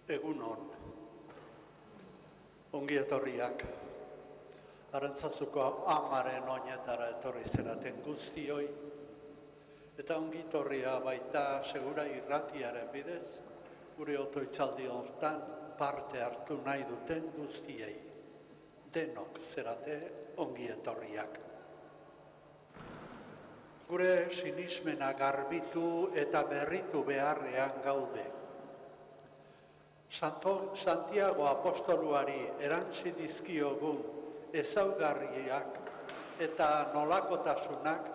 Egun on, ongi etorriak, Arantzazuko amaren oinetara etorri zeraten guztioi, eta ongi etorria baita segura irratiaren bidez, gure otoitzaldi hortan parte hartu nahi duten guztiei, denok zerate ongi etorriak. Gure sinismena garbitu eta berritu beharrean gaude. Santiago apostoluari erantzi dizkiogun ezaugarriak eta nolakotasunak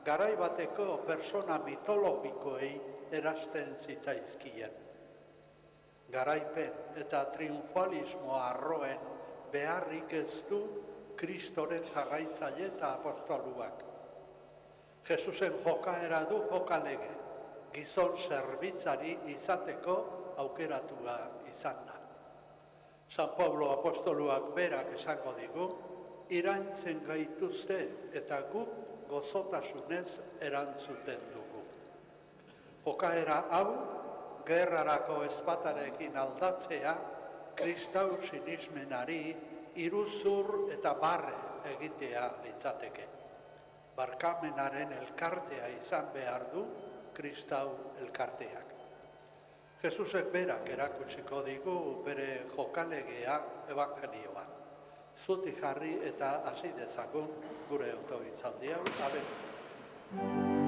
garai bateko persona mitologikoei erasten zitzaizkien. Garaipen eta triunfalismo arroen beharrik ez du Kristoren jarraitzaile eta apostoluak. Jesusen jokaera du jokalege, gizon zerbitzari izateko aukeratua izan da. San Pablo apostoluak berak esango digu, iraintzen gaituzte eta guk gozotasunez erantzuten dugu. Jokaera hau, gerrarako ezpatarekin aldatzea, kristau sinismenari iruzur eta barre egitea litzateke. Barkamenaren elkartea izan behar du kristau elkarteak. Jesusek berak erakutsiko digu bere jokalegea ebangelioan. Zutik jarri eta hasi dezagun gure otoitzaldi hau abestuz.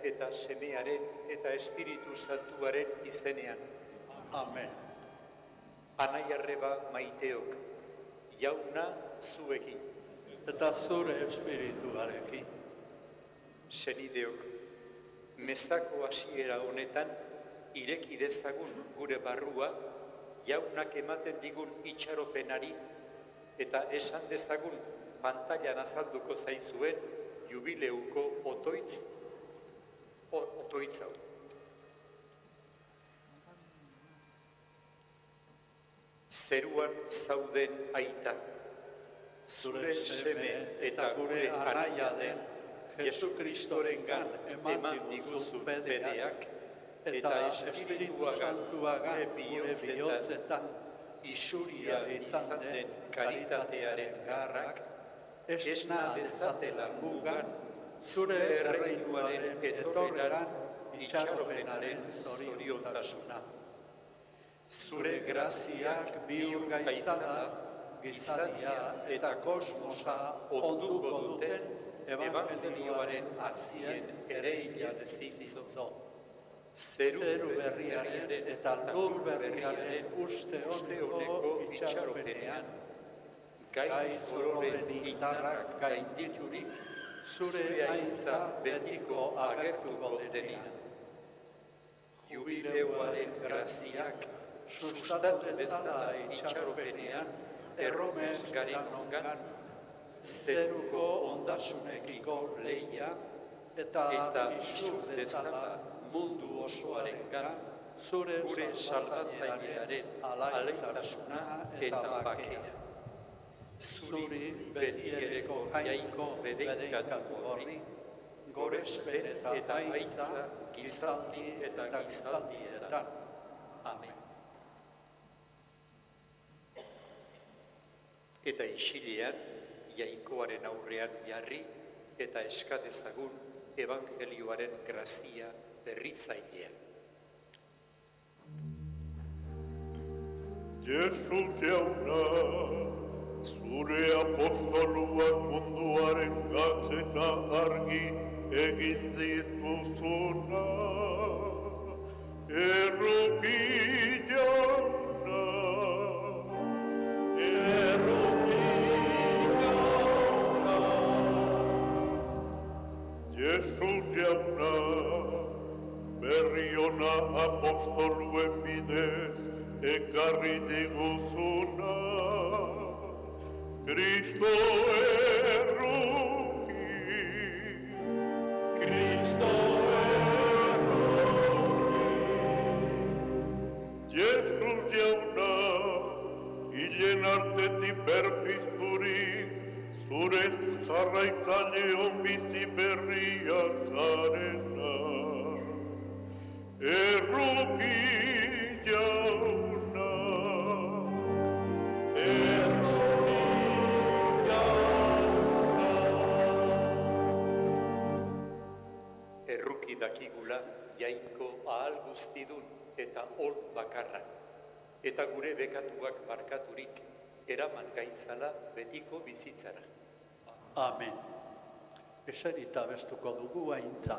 Eta Semearen eta Espiritu Santuaren izenean. Amen. Anai arreba maiteok, jauna zuekin. Eta zure espirituarekin. Senideok, mezako hasiera honetan, ireki dezagun gure barrua, jaunak ematen digun itxaropenari, eta esan dezagun pantailan azalduko zaizuen jubileuko otoitz hau. Zeruan zauden aita, zure seme eta gure anaia den Jesu Kristorengan eman diguzu fedeak eta Espiritu Santuagan gure bihotzetan isuria izan den karitatearen garrak esna dezatela gugan zure erreinuaren etorreran itxaropenaren zoriontasuna. Zure graziak bihur gaitzada gizadia eta kosmosa onduko duten evangelioaren azien ereian zitzo. Zeru berriaren eta lur berriaren uste honeko itxaropenean, gaitz ororen indarrak gainditurik, zure aintza betiko agertuko denean. Jubileuaren graziak sustatu dezala itxaropenean, erromes garanongan, zeruko ondasunekiko lehia eta isur dezala mundu osoarengan, zure salbatzailearen alaitasuna eta bakea. Zuri betiereko jainko bedeinkatu horri, gorespen eta aitza gizaldi eta gizaldietan. Amen. Eta isilean, jainkoaren aurrean jarri eta eskadezagun evangelioaren grazia berritzailea. Jesus jauna, zure apostoluak munduaren gatz eta argi egin dituzuna. Erruki jauna, Jesus jauna, berri ona apostoluen bidez ekarri diguzuna. Kristo erruki, Kristo erruki. Jesus jauna, hilen artetik berpizturik, zurez jarraitzaile onbizi berria zarena. Erruki jauna, erruki jauna. Erruki dakigula jainko ahal guztidun eta ol bakarra, eta gure bekatuak barkaturik eraman gaitzala betiko bizitzara. Amen. Eserita bestuko dugu aintza.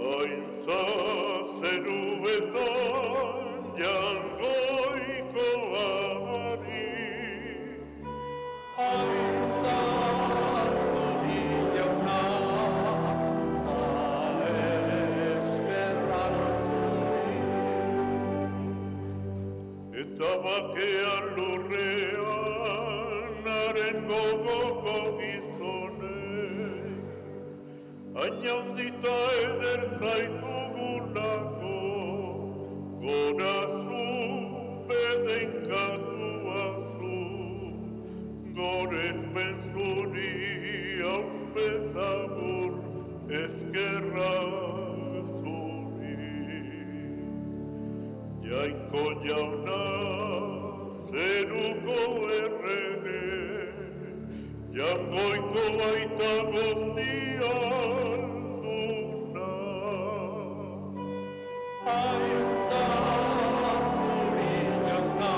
Aintza zeruetan jangoiko ari. Aintza zuri jauna, ta eskerrak zuri. Eta bakea lurrean haren gogoko gizonek, hain handita eder zaitugulako, gora zu bedenkatua zu, gorespen zuri auspezabur eskerra zuri. Jainko jauna, zeruko errege, jangoiko baita guztialduna. Aintza zuri jauna,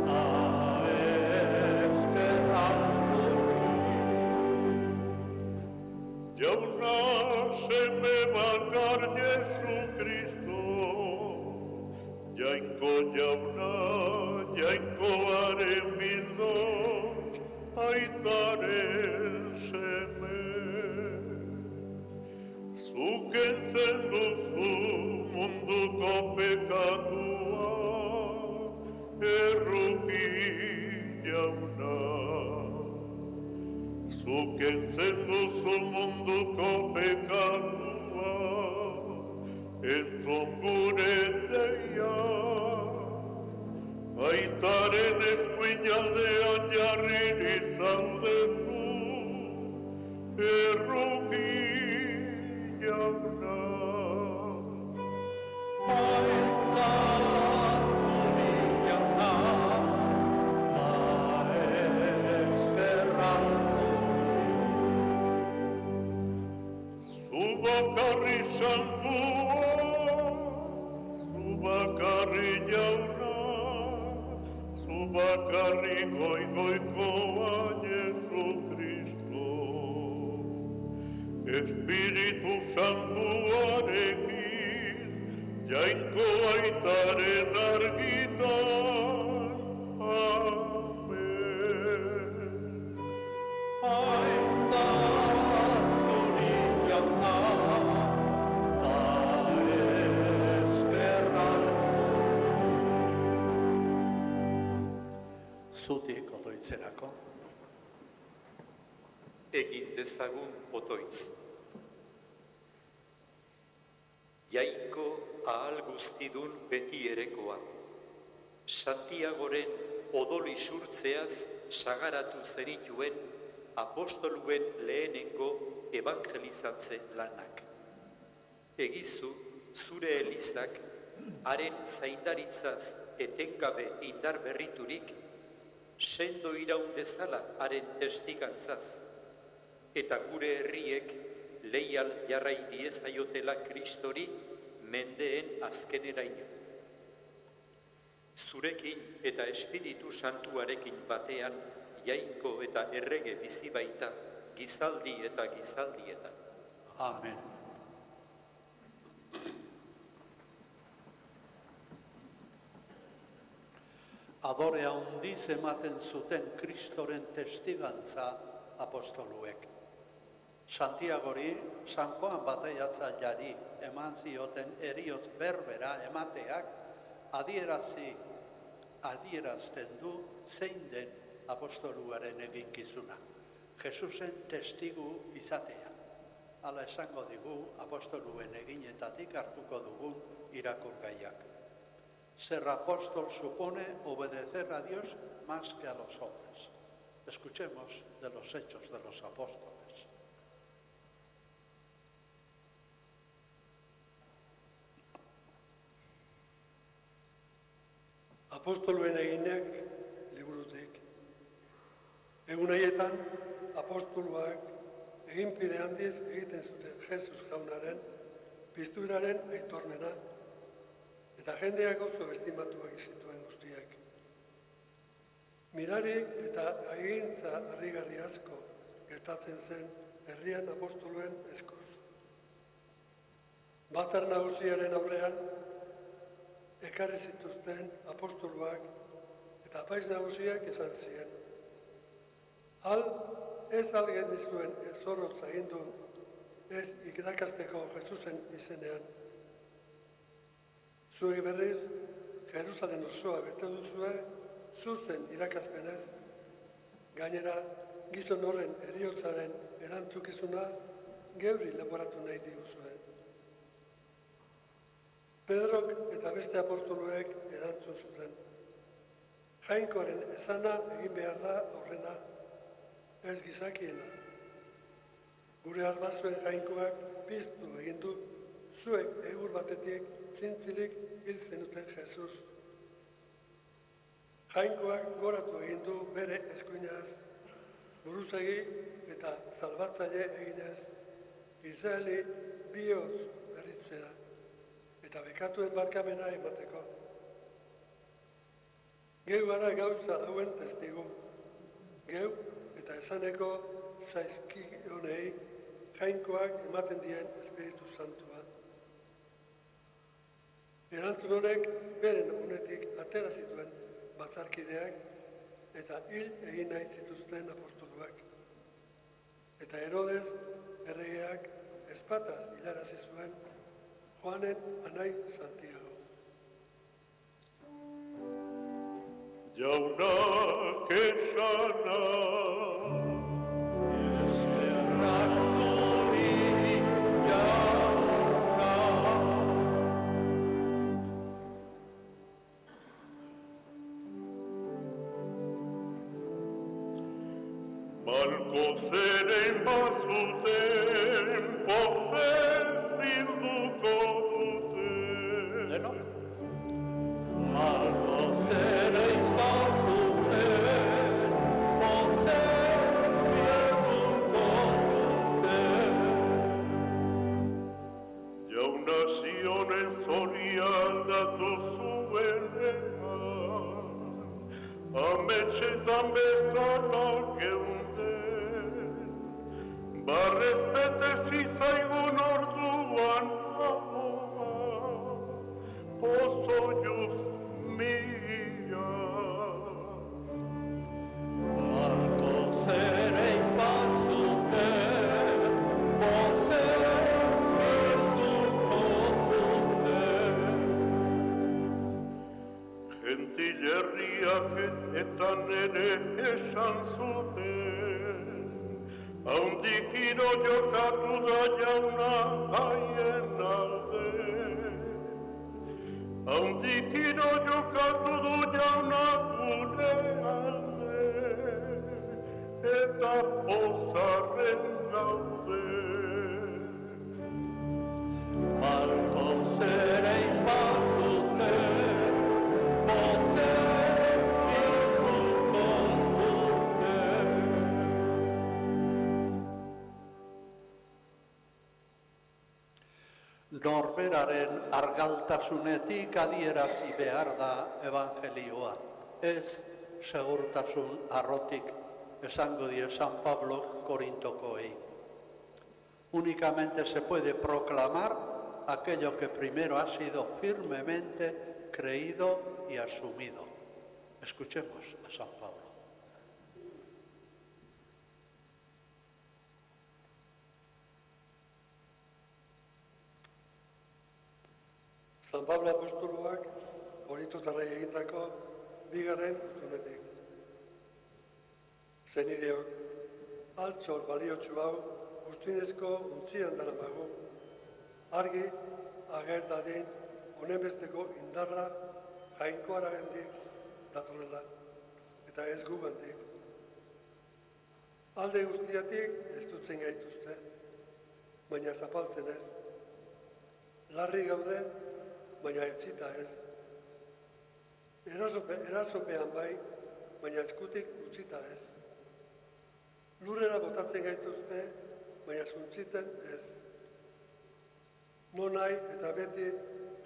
ta eskerrak zuri. Jauna seme bakar Jesu Kristo, jainko jauna, jainkoaren bildoz, aitaren seme. Zuken zen duzu munduko pekatua, erruki jauna. Zuken zen duzu munduko pekatua, entzun gure deia. Aitaren eskuinaldean jarri zaudezu, erruki jauna. Aintza zuri jauna, ta eskerrak zuri. Zu bakarri santua, zu bakarri jauna. bakarrik goikoa Jesucristo. Espiritu Santuarekin, jainko aitaren argitan. Amen. Aitza zuri jauna, ta eskerrak zutik otoitzerako. Egin dezagun otoiz. Jainko ahal guztidun beti erekoa, Santiagoren odol isurtzeaz sagaratu zenituen apostoluen lehenengo evangelizatze lanak. Egizu zure elizak haren zaindaritzaz etengabe indar berriturik, sendo iraun dezala haren testigantzaz, eta gure herriek leial jarrai diezaiotela Kristori mendeen azkeneraino. Zurekin eta Espiritu Santuarekin batean jainko eta errege bizi baita, gizaldi eta gizaldietan. Amen. Adore handiz ematen zuten Kristoren testigantza apostoluek. Santiagori, San Juan bataiatzaileari eman zioten heriotz berbera emateak adierazten du zein den apostoluaren eginkizuna. Jesusen testigu izatea. Hala esango digu apostoluen eginetatik hartuko dugun irakurgaiak. Ser apóstol supone obedecer a Dios más que a los hombres. Escuchemos de los hechos de los apóstoles. Apostoluen eginak liburutik. Egun haietan, apostoluak eginpide handiz egiten zuten Jesus jaunaren pizturaren aitormena, eta jendeak oso estimatuak zituen guztiak. Mirari eta agintza harrigarri asko gertatzen zen herrian apostoluen eskoz. Batzar nagusiaren aurrean, ekarri zituzten apostoluak eta apaiz nagusiak esan ziren. Ez algen dizuen zorrotz agindu ez irakasteko Jesusen izenean. Zuek berriz, Jerusalen osoa bete duzue, zuzen irakaspenez, gainera gizon horren heriotzaren erantzukizuna geuri leporatu nahi diguzue. Pedrok eta beste apostoluek erantzun zuten. Jainkoaren esana egin behar da aurrena, ez gizakiena. Gure arbazuen jainkoak piztu egin du, zuek egur batetik zintzilik hil zenuten Jesus. Jainkoak goratu egin du bere eskuinaz, buruzegi eta salbatzaile eginez, Israeli bihotz berritzera eta bekatuen barkamena emateko. Geu gara gauza hauen testigu. Geu eta esaneko zaizkionei jainkoak ematen dien Espiritu Santua. Erantzun horrek beren honetik atera zituen batzarkideak eta hil egin nahi zituzten apostoluak. Eta Herodes erregeak ezpataz hilarazi zuen Juanen anai Santiago. Jaunak esana, Eskerrak zuri jauna. malko zeren bazuten, pozez bilduko dute. Denok? Malko zerein bazuten, pozez bilduko dute. Jauna zionen zoria aldatu zuenean, ametxetan bezala geunden, barrez bete zitzaigun orduan ahoa, pozo juz mila. Marko zerein bazute, bozer berduko dute. Gentilerriak eta nere esan zuten, haundik iro jokatu da jauna haien alde. Haundik iro jokatu du jauna gure alde, eta pozarren gaude. Marko zerein bazute, bozer berduko dute. Norberaren argaltasunetik adierazi behar da evangelioa. Ez segurtasun arrotik, esango die San Pablo Korintokoei. Únicamente se puede proclamar aquello que primero ha sido firmemente creído y asumido. Escuchemos a San Pablo. San Pablo apostoluak Korintotarrei egindako bigarren gutunetik. Zenideok, altxor baliotsu hau guztinezko untzian daramagu, argi ager dadin honenbesteko indarra jainkoaragendik datorrela, eta ez gugandik. Alde guztiatik ez dutzen gaituzte, baina zapaltzen ez. Larri gaude, baina etzita ez. Erasopean bai, baina eskutik utzita ez. Lurrera botatzen gaituzte, baina suntziten ez. Nonai eta beti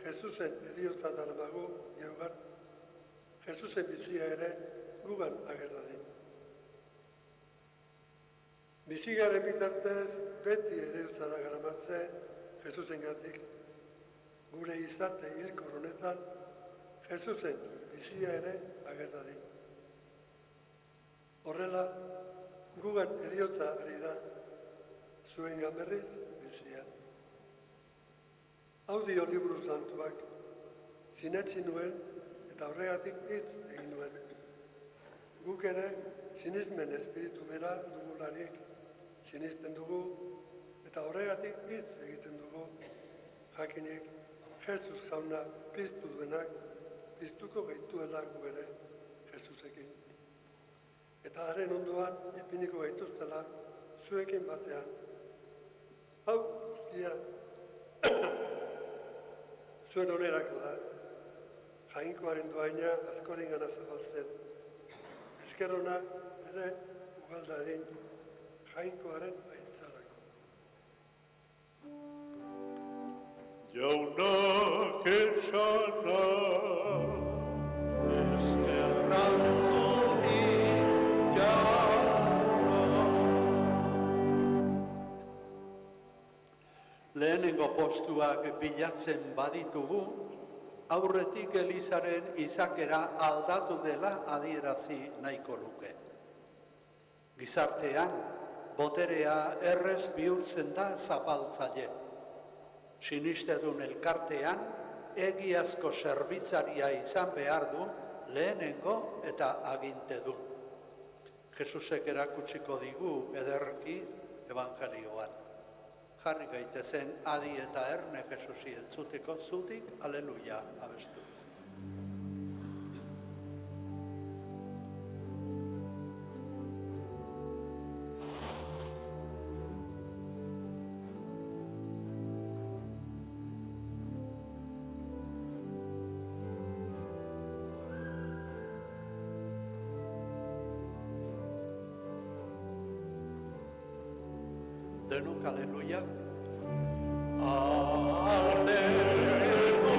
Jesusen heriotza daramagu geugan, Jesusen bizia ere gugan agerdadin. Bizigaren bitartez beti heriotzara garamatze Jesusen gatik. Gure izate hilkor honetan, Jesusen bizia ere agerdadin. Horrela, gugan heriotza ari da, zuen berriz bizia. Hau dio liburu santuak, sinetsi nuen eta horregatik hitz egin nuen. Guk ere sinismen espiritu bera dugularik sinisten dugu eta horregatik hitz egiten dugu. Jakinik, Jesus jauna piztu duenak, piztuko gaituela gu ere Jesusekin. Eta haren ondoan ipiniko gaituztela zuekin batean. Hau guztia zuen onerako da, jainkoaren doaina askoringana zabaltzen. Ezkerrona ere ugaldadin jainkoaren aintzarako. Jaunak esana, Eskerran zuri jauna. Lehenengo postuak bilatzen baditugu, aurretik Elizaren izakera aldatu dela adierazi nahiko luke. Gizartean, boterea errez bihurtzen da zapaltzaile. Sinistedun elkartean, egiazko zerbitzaria izan behar du lehenengo eta agintedun. Jesusek erakutsiko digu ederki evangelioan. Jarri gaitezen adi eta erne Jesusi entzuteko zutik, aleluia, abestu. Denok, aleluia. Aleluia, aleluia.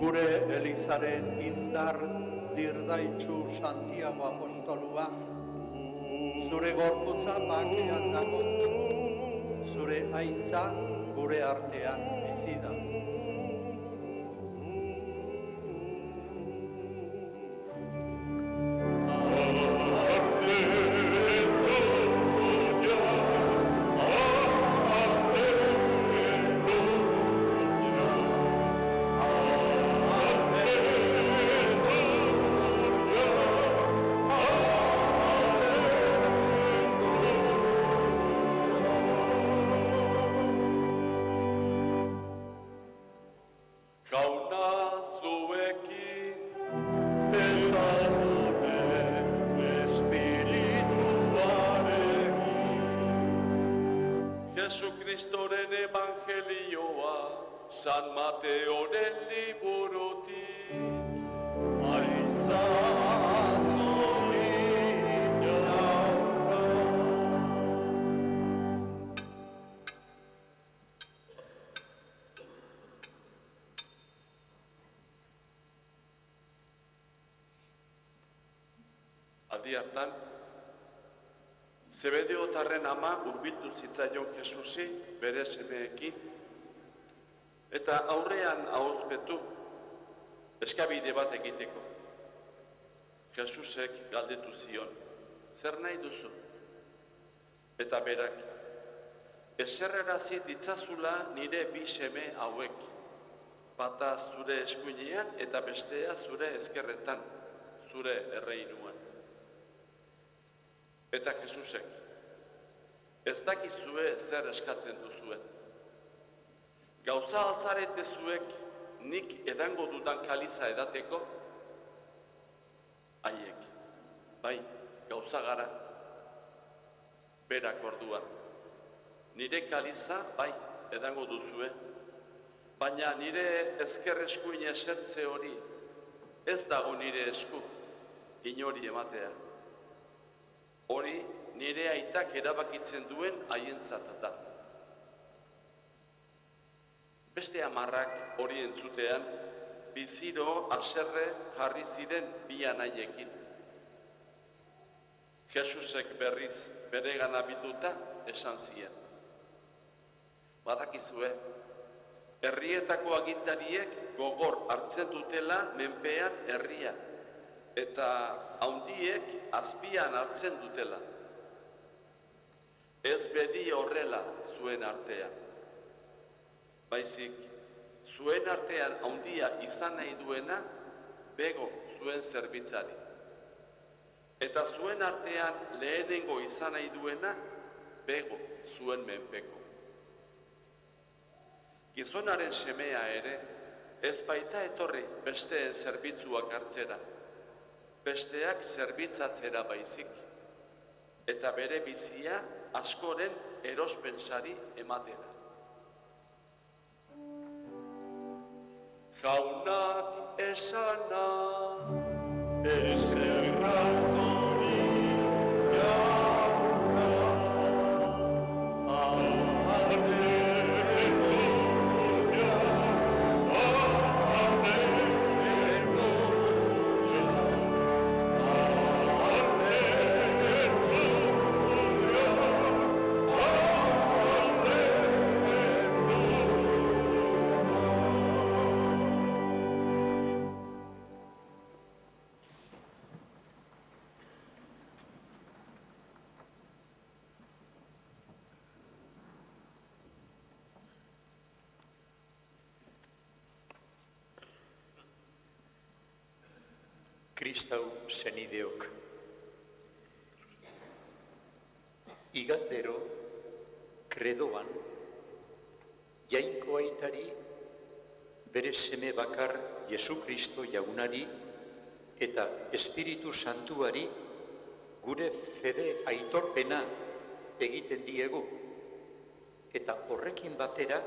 Gure Elizaren indar dirdaitzu Santiago apostolua, zure gorputza bakean dago, zure aintza gure artean bizi da. Jesucristoren evangelioa, San Mateoren liburutik. Aitza zuri jauna. Aldi hartan, Zebedeotarren ama hurbildu zitzaion Jesusi bere semeekin, eta aurrean ahozpetu eskabide bat egiteko. Jesusek galdetu zion, zer nahi duzu? Eta berak, eserrerazi ditzazula nire bi seme hauek, bata zure eskuinean eta bestea zure ezkerretan, zure erreinuan. Eta Jesusek, ez dakizue zer eskatzen duzuen. Gauza altzarete zuek nik edango dudan kaliza edateko? Haiek, bai, gauza gara. Berak orduan, nire kaliza, bai, edango duzue. Baina nire ezker eskuin esertze hori, ez dago nire esku, inori ematea. Hori nire aitak erabakitzen duen haientzat da. Beste 10 hori entzutean, biziro haserre jarri ziren bi anaiekin. Jesusek berriz beregana bilduta esan zien. Badakizue, herrietako agintariek gogor hartzen dutela menpean herria, eta haundiek azpian hartzen dutela. Ez bedi horrela zuen artean. Baizik, zuen artean haundia izan nahi duena, bego zuen zerbitzari. Eta zuen artean lehenengo izan nahi duena, bego zuen menpeko. Gizonaren semea ere, ez baita etorri besteen zerbitzuak hartzera, besteak zerbitzatzera baizik, eta bere bizia askoren erospensari ematera. Jaunak esana, eserratzori jauna, Kristau senideok. Igandero, kredoan, jainko aitari, bere seme bakar Jesu Kristo jaunari eta Espiritu Santuari gure fede aitorpena egiten diegu, eta horrekin batera,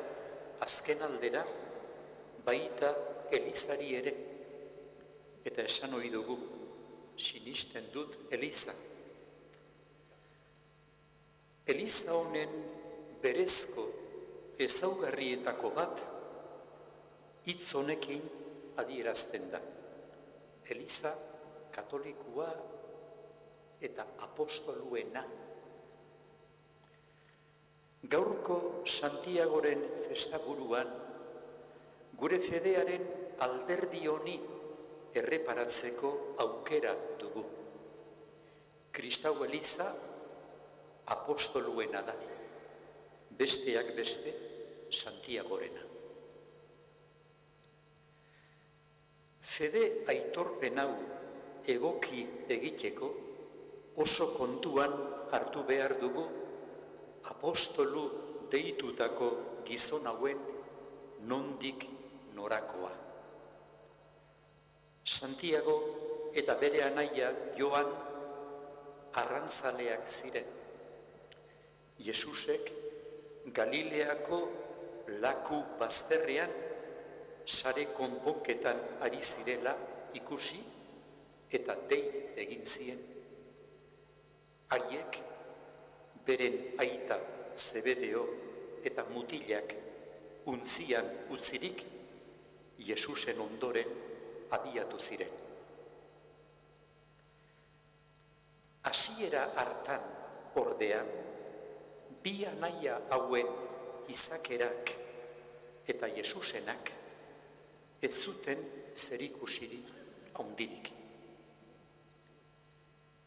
azken aldera, baita Elizari ere. Eta esan ohi dugu, sinisten dut Eliza. Eliza honen berezko ezaugarrietako bat, hitz honekin adierazten da. Eliza katolikua eta apostoluena. Gaurko Santiagoren festaburuan, gure fedearen alderdi honi erreparatzeko aukera dugu. Kristau Eliza apostoluena da, besteak beste Santiagorena. Fede aitorpen hau egoki egiteko oso kontuan hartu behar dugu apostolu deitutako gizon hauen nondik norakoa. Santiago eta bere anaia Joan arrantzaleak ziren. Jesusek Galileako laku bazterrean sare konponketan ari zirela ikusi eta dei egin zien. Haiek beren aita Zebedeo eta mutilak untzian utzirik Jesusen ondoren abiatu ziren. Hasiera hartan ordea, bi anaia hauen izakerak eta Jesusenak ez zuten zerikusirik handirik.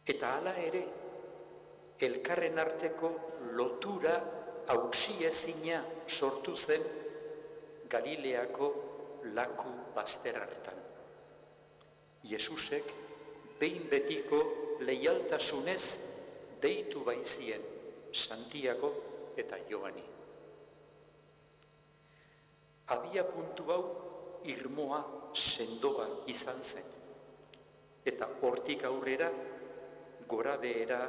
Eta hala ere, elkarren arteko lotura hautsiezina sortu zen Galileako laku bazter hartan. Jesusek behin betiko leialtasunez deitu baizien Santiago eta Joani. Abia puntu hau irmoa sendoa izan zen, eta hortik aurrera gora behera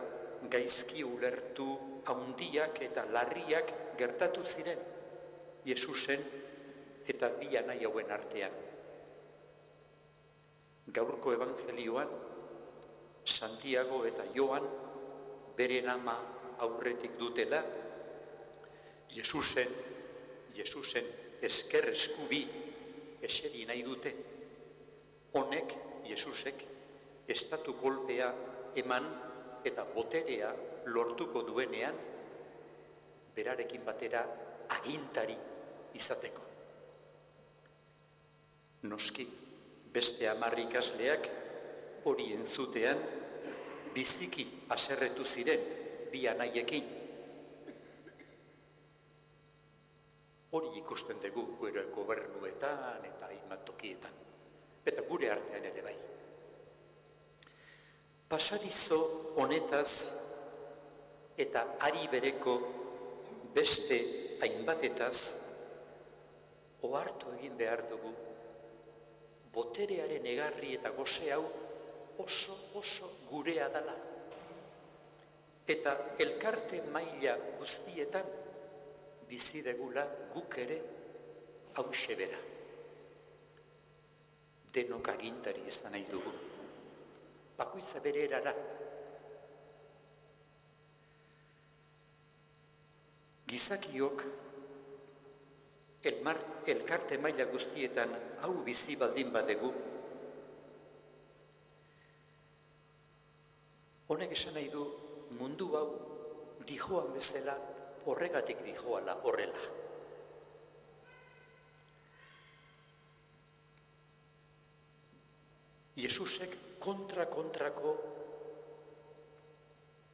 gaizki ulertu handiak eta larriak gertatu ziren Jesusen eta bi anai hauen artean. Gaurko evangelioan Santiago eta Joan beren ama aurretik dutela, Jesusen esker eskubi eseri nahi dute. Honek, Jesusek, estatu kolpea eman eta boterea lortuko duenean, berarekin batera agintari izateko. Noski, beste 10 ikasleak hori entzutean biziki haserretu ziren bi anaiekin. Hori ikusten dugu gure gobernuetan eta hainbat tokietan, eta gure artean ere bai. Pasadizo honetaz eta ari bereko beste hainbatetaz ohartu egin behar dugu boterearen egarri eta goze hau oso gurea dela. Eta elkarte maila guztietan bizi degula guk ere hauxe bera. Denok agintari izan nahi dugu. Bakoitza bere erara. Gizakiok elkarte maila guztietan hau bizi baldin badegu, honek esan nahi du mundu hau dijoan bezala horregatik dijoala horrela. Jesusek kontrako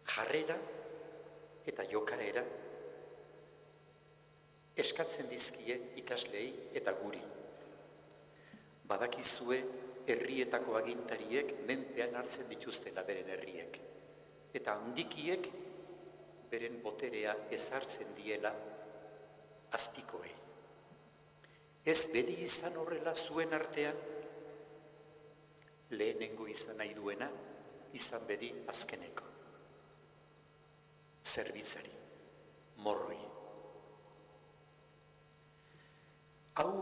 jarrera eta jokaera eskatzen dizkie ikaslei eta guri. Badakizue herrietako agintariek menpean hartzen dituztela beren herriek, eta handikiek beren boterea ezartzen diela azpikoei. Ez bedi izan horrela zuen artean, lehenengo izan nahi duena, izan bedi azkeneko. Zerbitzari, morroi. Hau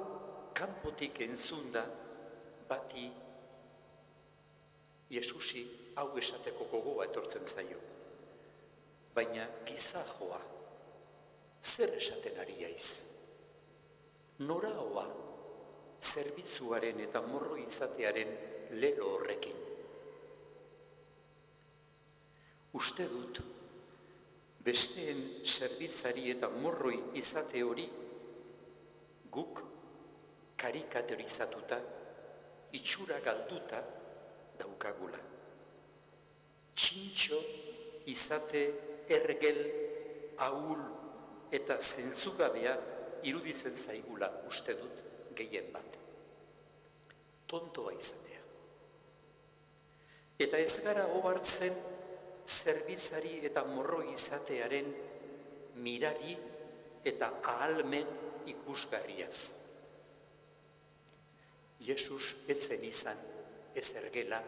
kanpotik entzunda bati Jesusi hau esateko gogoa etortzen zaio. Baina gizajoa, zer esaten ari aiz? Nora hoa, zerbitzuaren eta morro izatearen lelo horrekin. Uste dut, besteen zerbitzari eta morroi izate hori guk karikaturizatuta, itxura galduta daukagula. Txintxo izate ergel, ahul eta zentzugabea iruditzen zaigula uste dut gehien bat. Tontoa izatea. Eta ez gara ohartzen zerbitzari eta morro izatearen mirari eta ahalmen ikusgarriaz. Jesus ez zen izan ez ergela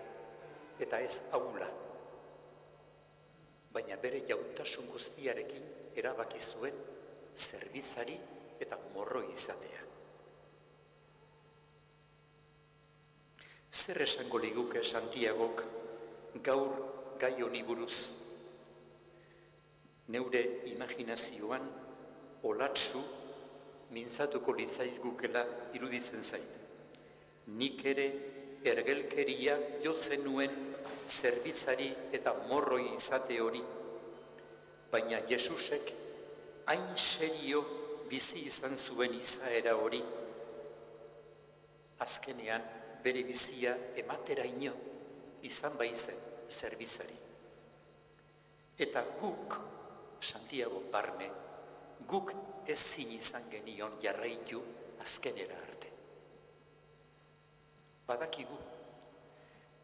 eta ez ahula, baina bere jauntasun guztiarekin erabaki zuen zerbitzari eta morro izatea. Zer esango liguke Santiagok gaur gai honi buruz? Neure imaginazioan olatsu mintzatuko litzaizgukela iruditzen zait. Nik ere ergelkeria jotzen nuen zerbitzari eta morroi izate hori, baina Jesusek hain serio bizi izan zuen izaera hori, azkenean bere bizia emateraino izan baizen zerbitzari. Eta guk, Santiago barne, guk ezin izan genion jarraitu azkenera arte. Badakigu,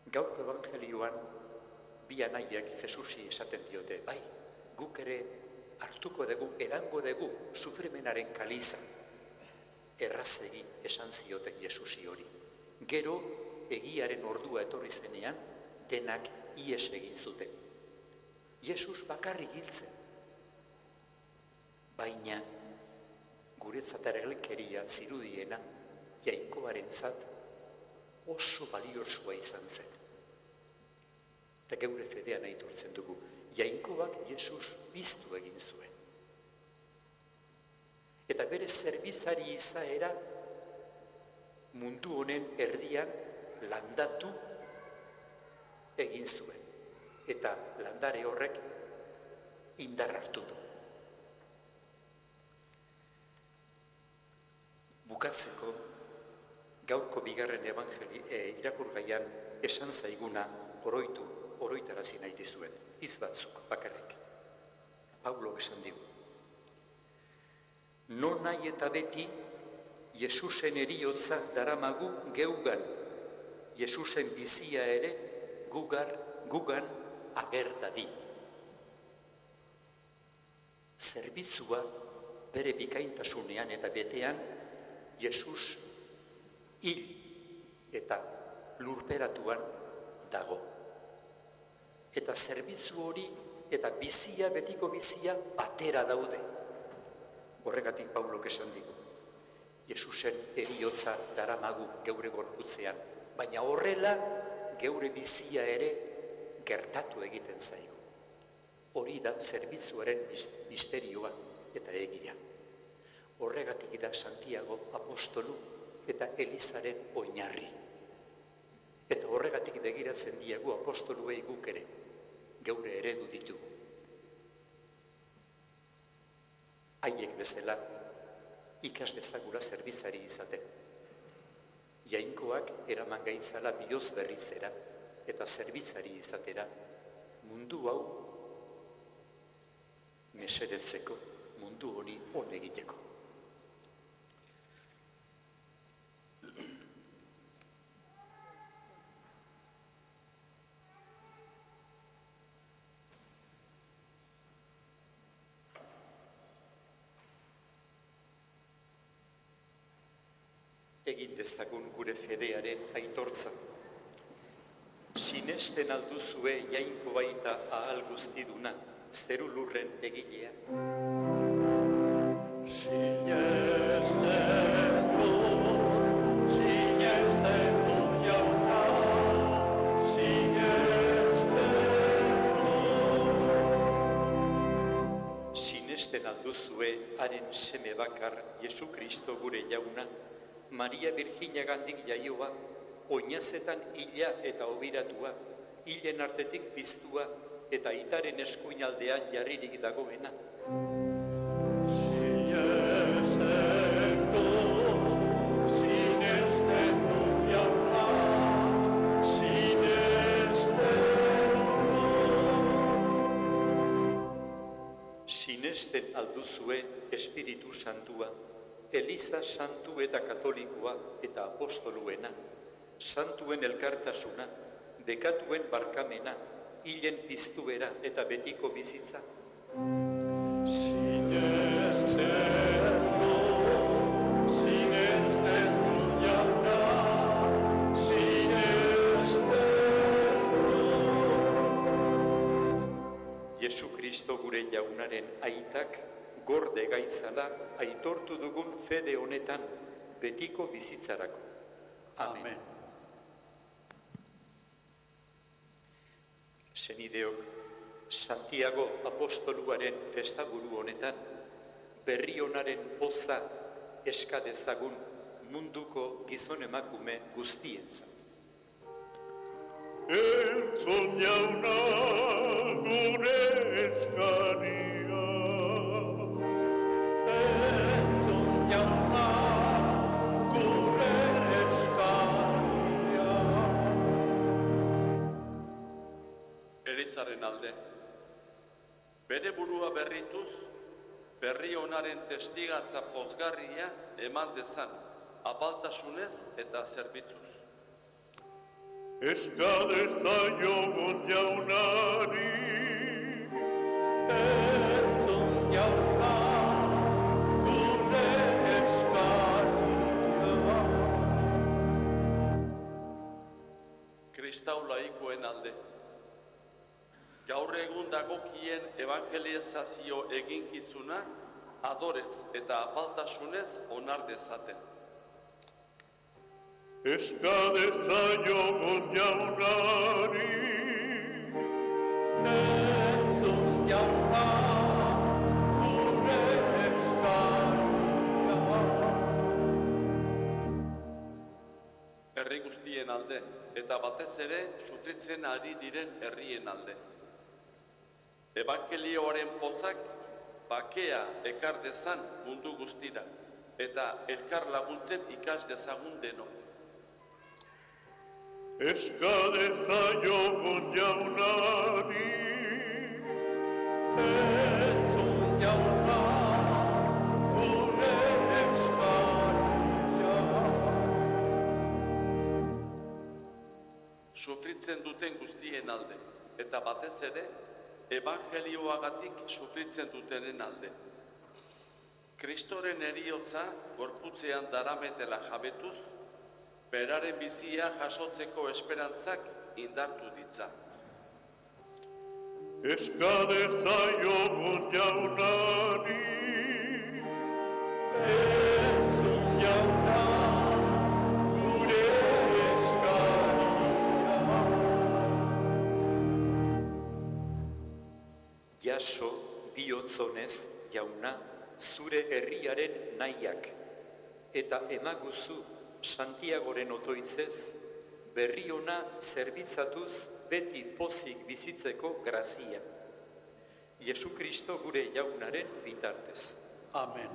gaurko evangelioan bi anaiek Jesusi esaten diote, bai, guk ere hartuko dugu, edango dugu sufrimenaren kaliza. Errazegi esan zioten Jesusi hori. Gero egiaren ordua etorri zenean, denak ihes egin zuten. Jesus bakarrik hiltzen. Baina guretzat ergelkeria zirudiena Jainkoarentzat oso baliosua izan zen. Eta geure fedean aitortzen dugu, Jainkoak Jesus biztu egin zuen. Eta bere zerbitzari izaera mundu honen erdian landatu egin zuen. Eta landare horrek indar hartu du. Bukatzeko, gaurko bigarren irakurgaian esan zaiguna oroitarazi nahi dizuet, hitz batzuk bakarrik. Paulo esan digu. Non nahi eta beti Jesusen heriotza daramagu geugan, Jesusen bizia ere gugan ager dadin. Zerbitzua bere bikaintasunean eta betean Jesus hil eta lurperatuan dago. Eta zerbitzu hori eta bizia, betiko bizia batera daude. Horregatik Paulok esan digu. Jesusen heriotza daramagu geure gorputzean, baina horrela geure bizia ere gertatu egiten zaigu. Hori da zerbitzuaren misterioa eta egia. Horregatik da Santiago apostolu eta Elizaren oinarri. Eta horregatik begiratzen diegu apostoluei guk ere, geure eredu ditugu. Haiek bezala ikas dezagula zerbitzari izaten. Jainkoak eraman gaitzala bioz berrizera eta zerbitzari izatera mundu hau mesedetzeko, mundu honi on egiteko. Egin dezagun gure fedearen aitortza. Sinesten alduzue Jainko baita ahal guztiduna, zeru lurren egilea. Sinesten dut jauna, Sinesten alduzue haren seme bakar Jesu Kristo gure jauna, Maria Virginiagandik jaioa, oinazetan hila eta obiratua, hilen artetik piztua eta aitaren eskuinaldean jarririk dagoena. Sinesten dut jauna, Sinesten alduzue Espiritu Santua, Eliza Santu eta Katolikoa eta Apostoluena, Santuen elkartasuna, bekatuen barkamena, hilen piztuera eta betiko bizitza. Sinesten dut jauna, Jesu Kristo gure jaunaren aitak, gorde gaitzala, aitortu dugun fede honetan, betiko bizitzarako. Amen. Senideok, Santiago apostoluaren festaburu honetan, berri honaren poza eska dezagun munduko gizon emakume guztientzat. entzun jauna gure eskaria. Entzun jauna gure eskaria. Elizaren alde, bere burua berrituz, berri honaren testigatza pozgarria eman dezan, apaltasunez eta zerbitzuz. Eska dezaiogun jaunari. Entzun jauna gure eskaria. Kristau laikoen alde, gaur egun dagokien evangelizazio eginkizuna adorez eta apaltasunez onar dezaten. Eska dezaiogun jaunari. Entzun jauna gure eskaria. Herri guztien alde, eta batez ere sufritzen ari diren herrien alde. Evangelioaren pozak bakea ekar dezan mundu guztira, eta elkar laguntzen ikas dezagun denok. Eska dezaiogun jaunari. Entzun jauna gure eskaria. Sufritzen duten guztien alde, eta batez ere, evangelioagatik sufritzen dutenen alde. Kristoren heriotza gorputzean darametela jabetuz, beraren bizia jasotzeko esperantzak indartu ditza. Eska dezaiogun jaunari. Entzun jauna gure eskaria. Jaso bihotzonez jauna zure herriaren nahiak, eta emaguzu Santiagoren otoitzez, berri ona zerbitzatuz beti pozik bizitzeko grazia. Jesu Kristo gure jaunaren bitartez. Amen.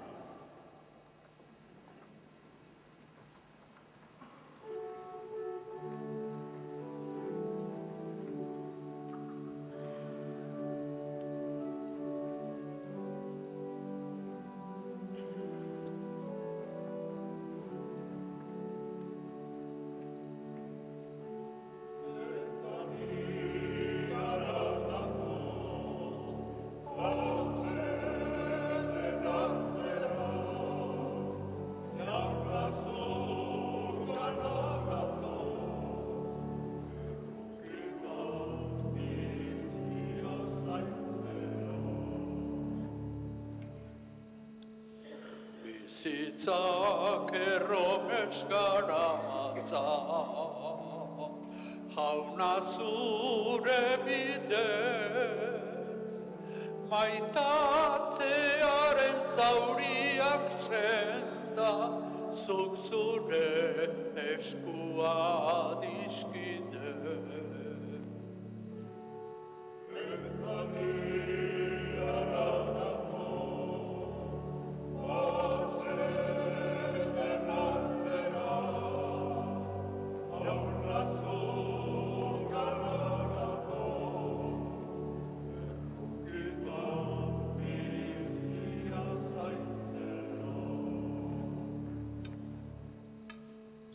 Bizitzak erromes garamatza, jauna zure bidez, maitatzearen zauriak senda zuk zure eskua dizkide.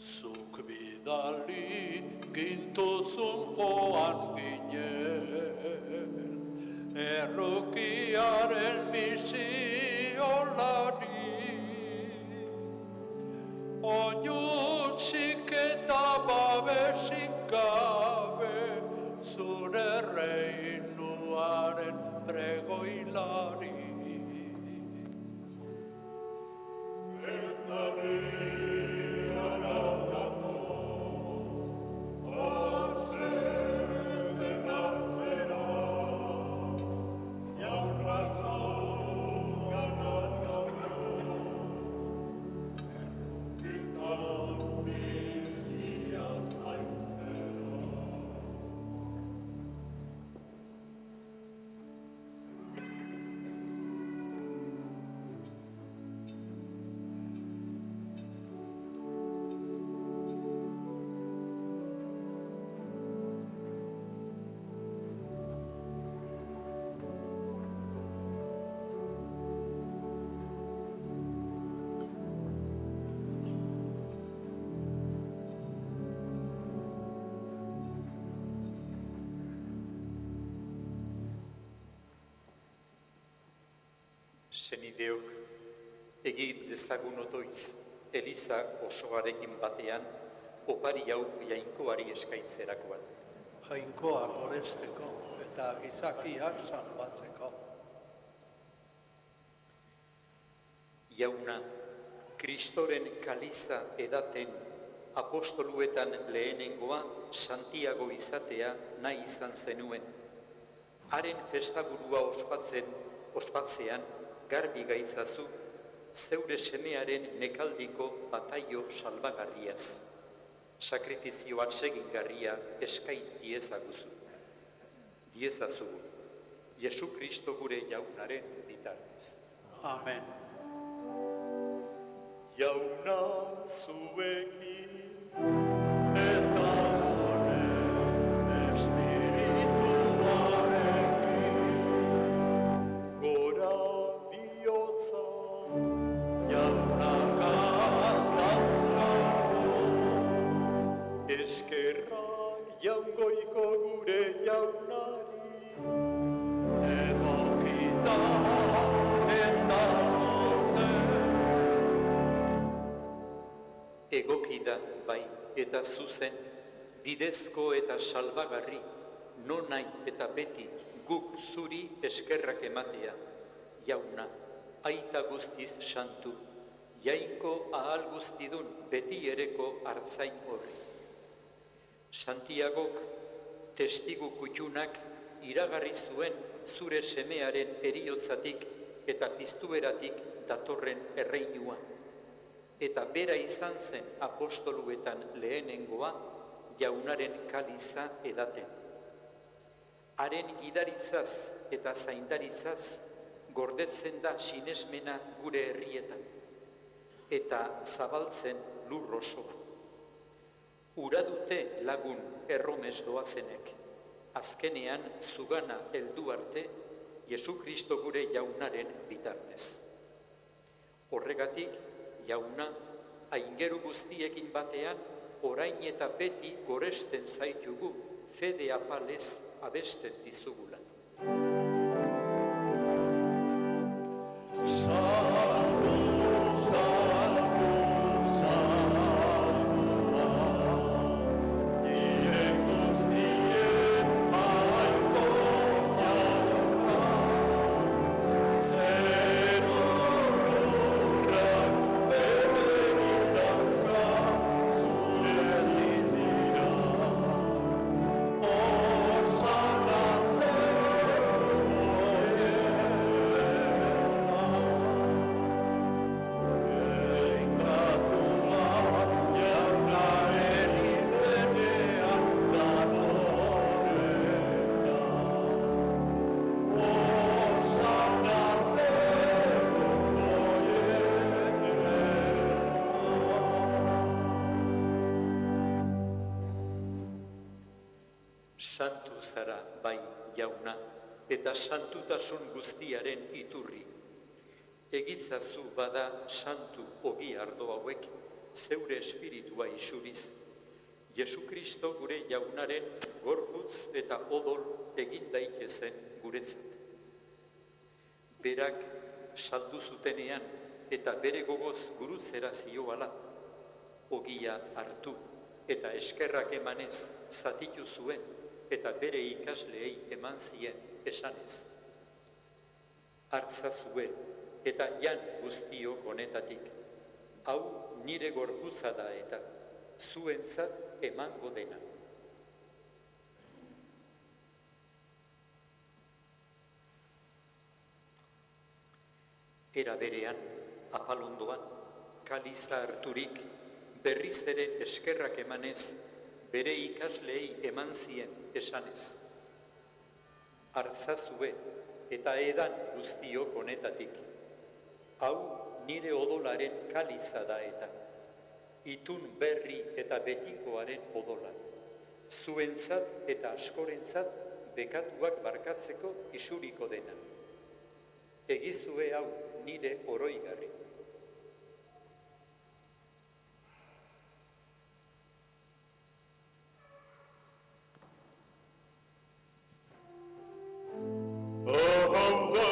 Zuk bidali gintuzun joan ginen, errukiaren misiolari. Oinuzik eta babesik gabe, zure reinuaren pregoilari. Senideok, egin dezagun otoiz, Eliza osoarekin batean, opari hau jainkoari eskaintzerakoan. Jainkoa goresteko eta gizakiak salbatzeko. Jauna, Kristoren kaliza edaten apostoluetan lehenengoa Santiago izatea nahi izan zenuen. Haren festaburua ospatzean garbi gaitzazu zeure semearen nekaldiko bataio salbagarriaz. Sakrifizio atsegingarria eskain diezazugu. Jesu Kristo gure jaunaren bitartez. Amen. Jauna zuekin, Eta zure espirituarekin, gora bihotza, jaunak aldauzkagu, eskerrak jaungoiko gure jaunari, egokita eta zuzen. Egoki da, bai, eta zuzen, bidezko eta salbagarri, nonai eta beti guk zuri eskerrak ematea, jauna, aita guztiz santu, jainko ahal guztidun beti ereko hartzain horri. Santiagok testigu kutxunak iragarri zuen zure semearen heriotzatik eta piztueratik datorren erreinua. Eta bera izan zen apostoluetan lehenengoa jaunaren kaliza edaten. Haren gidaritzaz eta zaindaritzaz gordetzen da sinesmena gure herrietan, eta zabaltzen lur osoa. Ura dute lagun erromes doazenek, azkenean zugana heldu arte Jesu Kristo gure jaunaren bitartez. Horregatik, jauna, aingeru guztiekin batean, orain eta beti goresten zaitugu, fede apalez abesten dizugula. zara bai jauna, eta santutasun guztiaren iturri. Egitzazu bada santu ogi ardo hauek zeure espiritua isuriz. Jesu Kristo gure jaunaren gorputz eta odol egin daitezen guretzat. Berak saldu zutenean eta bere gogoz gurutzera zioala, ogia hartu eta eskerrak emanez zatitu zuen eta bere ikasleei eman zien esanez. Hartzazue eta jan guztiok honetatik, hau nire gorputza da eta zuentzat emango dena. Era berean, apalondoan, kaliza harturik, berriz ere eskerrak emanez, bere ikasleei eman zien esanez. Hartzazue eta edan guztiok honetatik, hau nire odolaren kaliza da eta, itun berri eta betikoaren odola, zuentzat eta askorentzat bekatuak barkatzeko isuriko dena. Egizue hau nire oroigarri. Hau da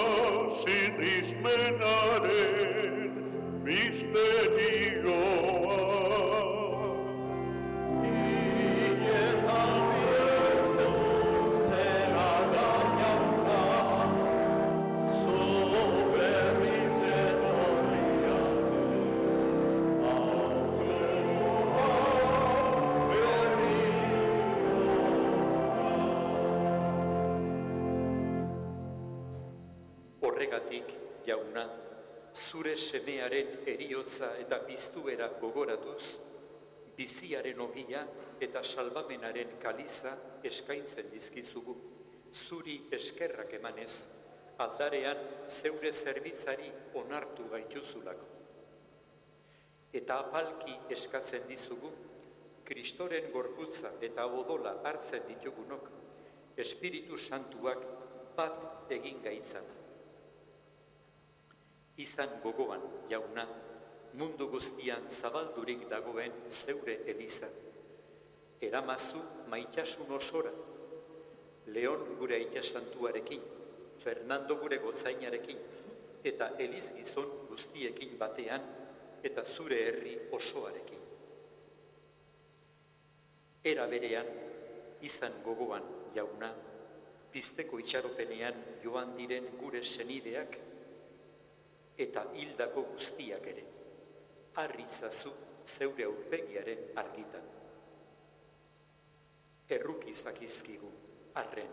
sinismenaren misterioa. Horregatik, jauna, zure semearen eriotza eta piztuera gogoratuz, biziaren ogia eta salbamenaren kaliza eskaintzen dizkizugu, zuri eskerrak emanez, aldarean zeure zerbitzari onartu gaituzulako. Eta apalki eskatzen dizugu, Kristoren gorputza eta odola hartzen ditugunok, Espiritu Santuak bat egin gaitzana. Izan gogoan, jauna, mundu guztian zabaldurik dagoen zeure eliza. Eramazu maitasun osora, Leon gure aita santuarekin, Fernando gure gotzainarekin, eta eliz gizon guztiekin batean, eta zure herri osoarekin. Era berean, izan gogoan, jauna, pizteko itxaropenean joan diren gure senideak, eta hildako guztiak ere, harritzazu zeure aurpegiaren argitan. Erruki zakizkigu, arren,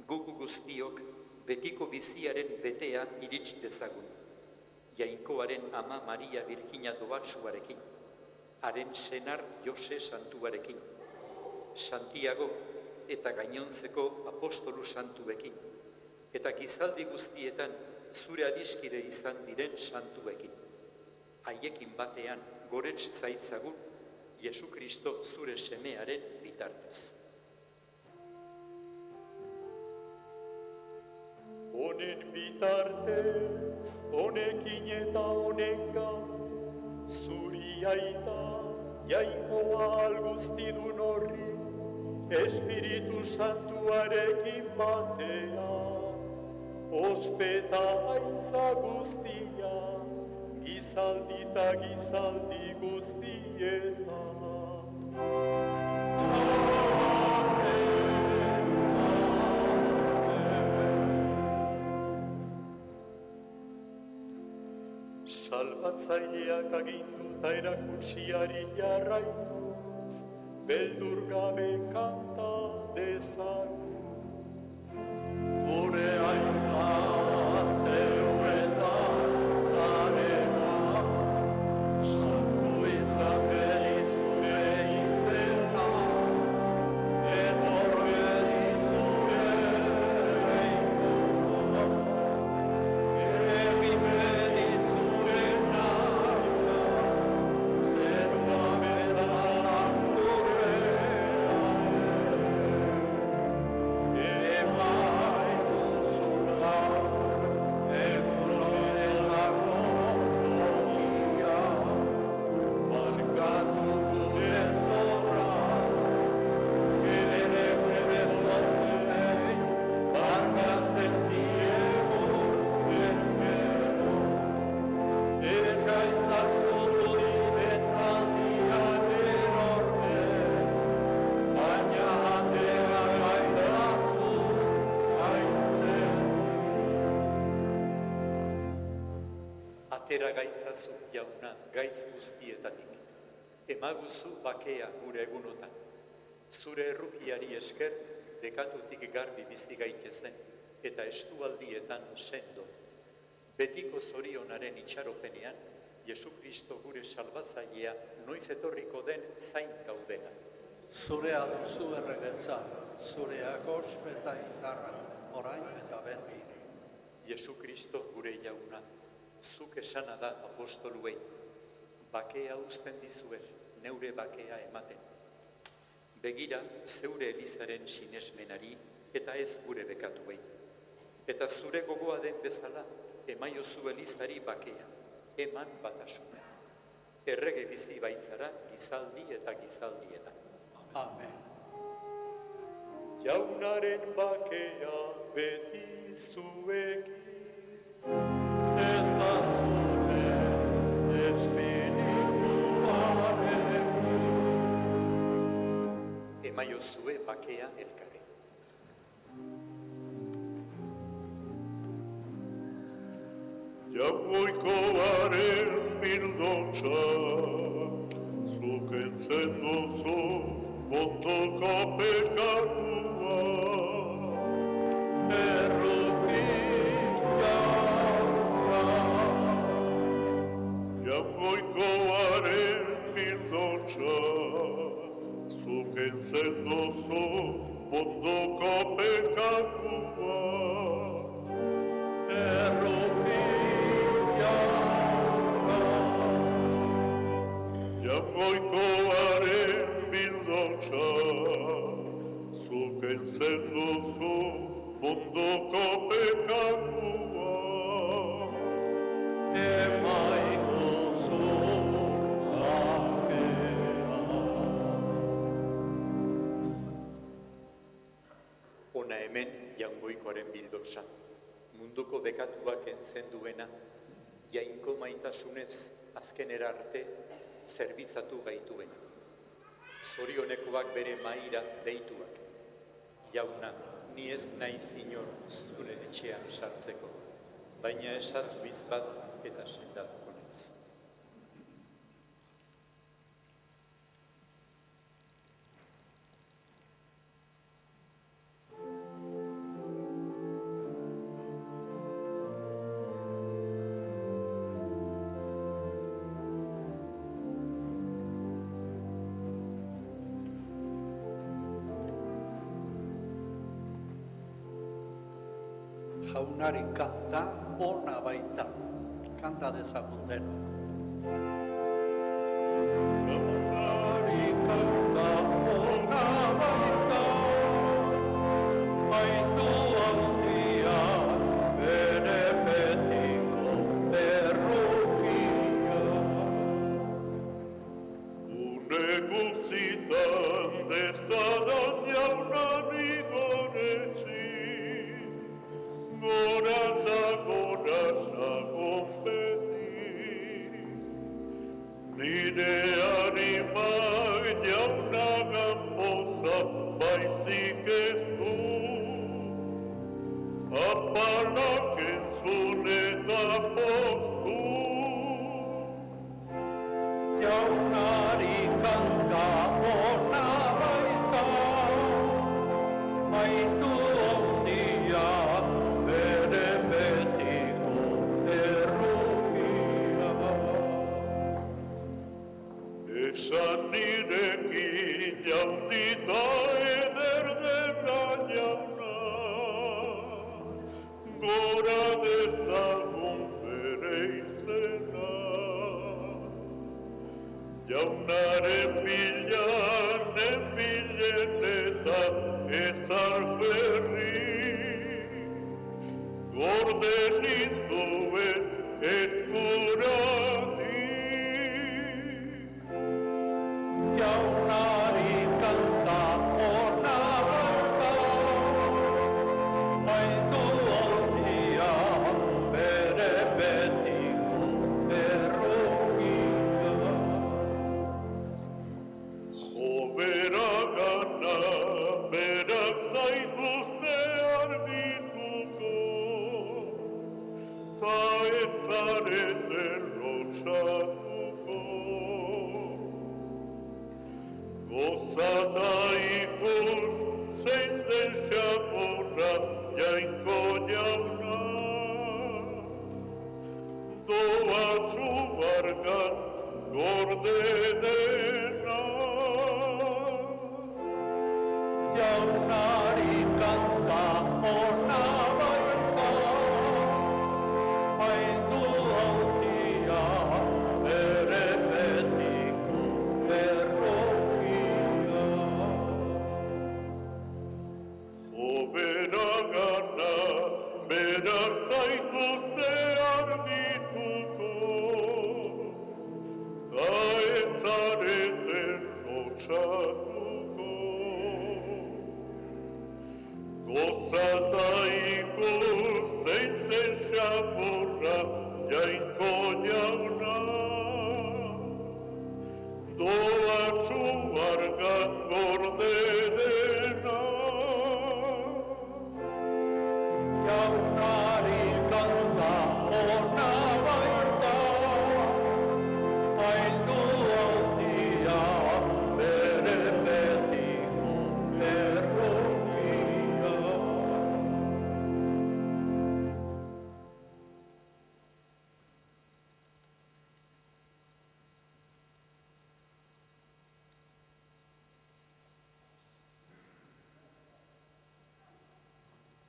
gugu guztiok betiko biziaren betea irits dezagun, Jainkoaren ama Maria Virgina Dobatsuarekin, haren senar Jose Santuarekin, Santiago eta gainontzeko apostolu santuekin, eta gizaldi guztietan zure adiskide izan diren santuekin. Haiekin batean gorets zaitzagun Jesu Kristo zure semearen bitartez. Honen bitartez, honekin eta honengan, zuri aita, jainkoa alguztidun horri, Espiritu Santuarekin batean, ospeta aintza guztia, gizaldi eta gizaldi guztietan. Salbatzaileak aginduta erakutsiari jarraituz, beldur gabe kanta dezagun. Gure aita zeruetan zarena, santu izan bedi zure izena, etor bedi zure reinoa, egin bedi zure naia, zerua bezala gurrera. Atera gaitzazu, jauna, gaitz guztietatik. Emaguzu bakea gure egunotan. Zure errukiari esker, bekatutik garbi bizi gaitezen, eta estualdietan sendo. Betiko zorionaren itxaropenean, Jesu Kristo gure salbatzailea noiz etorriko den zain gaudela. Zurea duzu erregetza, zureak ospe eta indarra, orain eta beti. Jesu Kristo gure jauna, zuk esana da apostoluei, bakea uzten dizuet, neure bakea ematen. Begira zeure Elizaren sinesmenari eta ez gure bekatuei. Eta zure gogoa den bezala, emaiozu Elizari bakea, eman batasuna. Errege bizi baitzara gizaldi eta gizaldietan. Amen. Jaunaren bakea beti zuekin. Eta zure espirituarekin. Emaiozue bakea elkarri. Jaungoikoaren bildotxa, zuk entzen duzu mondoko pekatua. Errukia, jaungoikoaren bildotxa, zuk entzen duzu mondoko pekatua. Jaungoikoaren bildotxa, zuk entzen duzu mondoko pekatua. Emaiguzu bakea. Ona hemen jaungoikoaren bildotsa, munduko bekatuak entzen duena, jainko maitasunez azkenera arte zerbitzatu gaituena. Zorionekoak bere maira deituak. Jauna, ni ez naiz inor zure etxean sartzeko, baina esaz bitz bat eta sendatuko naiz. Jaunari kanta ona baita, kanta dezagun denok. Jaunari kanta ona baita, baitu handia bere betiko errukia. Une guztitan dezadan jaunari goretzi, gora zagon beti, nire animak jaunagan poza baizik ez du, apalak entzun eta postu. Jaunari kanta ona baita, baitu handia bere betiko errukia. Esan nirekin jaundita eder dela jauna, gora dezagun bere izena. Jaunaren bilan bilen eta ez alferri, gorde ninduen eskurati. Jaunari kanta ona baita, baitu handia bere betiko errukia. Jobera gana berak zaituzte arbituko, ta zarete lotsatuko. Gozata ikus zein den xamorra jainko jauna. Doa zubargan gorde dena. Jaunari kanta ona baita, haidu hautia bere betiko errokia. Obera gana, berak zaituzte argituko, ta ez zareten lotsatuko. Gozata ikus zein den xamorra jainko jauna. Doa zubargan gorde dena. Jaunari kanta ona baita, haidu hautia bere betiko errokia.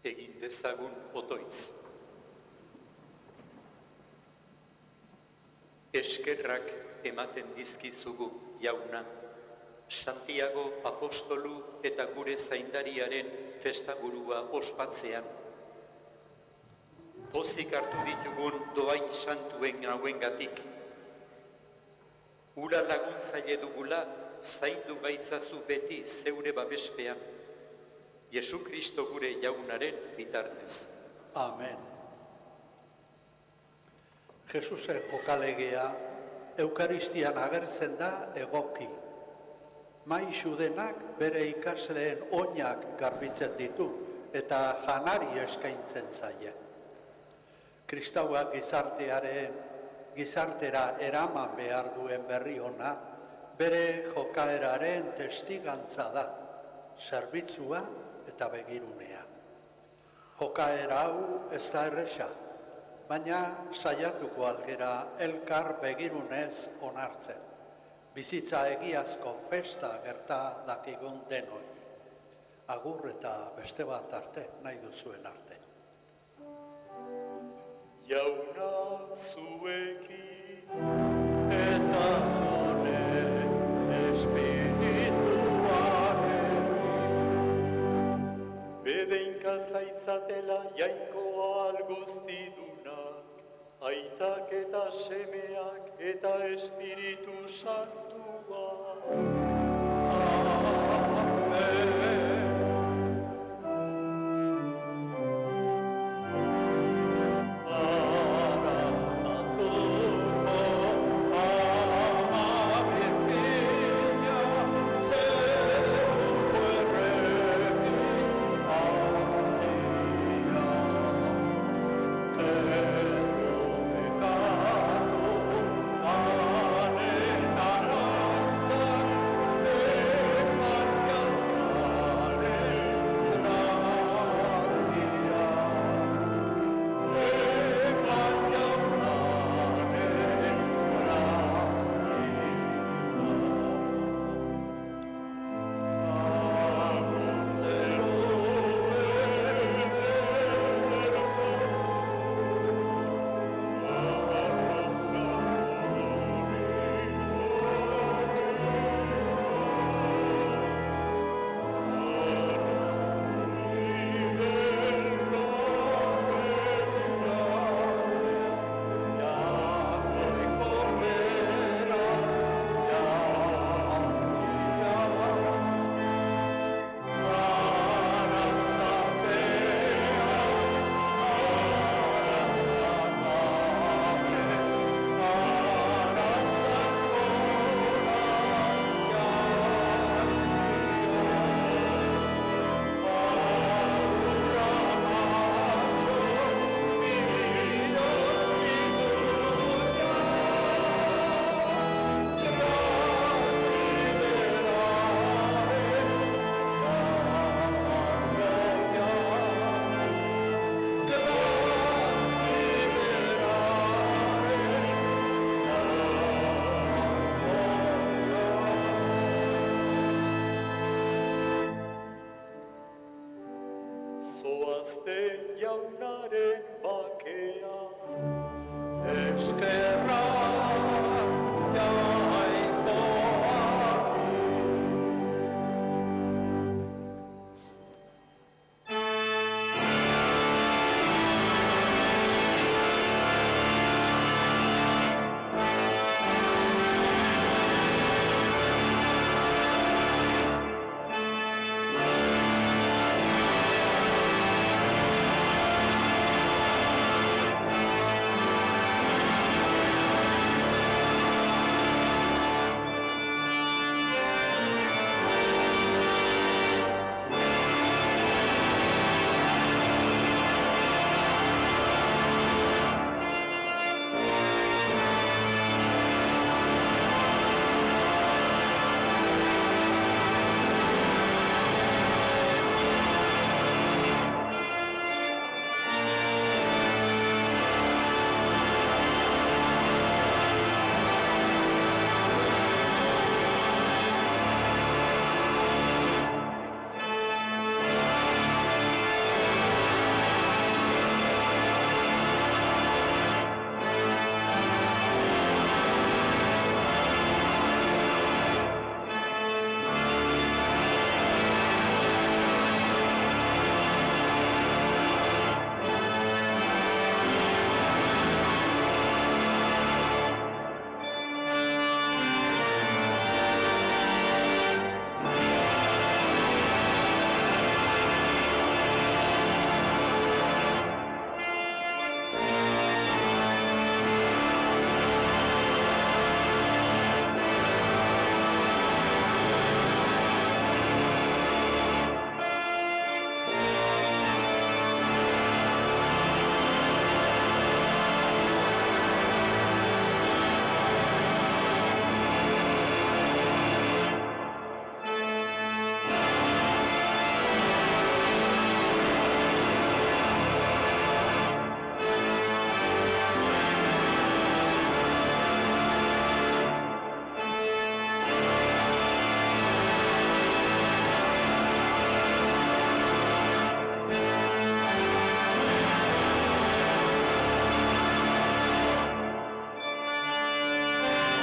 Egin dezagun otoitz. Eskerrak ematen dizkizugu, jauna, Santiago apostolu eta gure zaindariaren festaburua ospatzean. Pozik hartu ditugun doain santuen hauengatik. Ura laguntzaile dugula, zaindu gaitzazu beti zeure babespean. Jesu Kristo gure jaunaren bitartez. Amen. Jesusen jokalegia Eukaristian agertzen da egoki. Maisu denak bere ikasleen oinak garbitzen ditu eta janari eskaintzen zaie. Kristauak gizartera eraman behar duen berri ona, bere jokaeraren testigantza da, zerbitzua eta begirunea. Jokaera hau ez da erresa, baina saiatuko algera elkar begirunez onartzen. Bizitza egiazko festa gerta dakigun denoi. Agur eta beste bat arte, nahi duzuen arte. Jauna zuekin, Eta zure espirituarekin. bedeinka zaitzatela jainkoa alguztidunak, aitak eta semeak eta espiritu santua. Pecado, dale naranza, Kriste jaunaren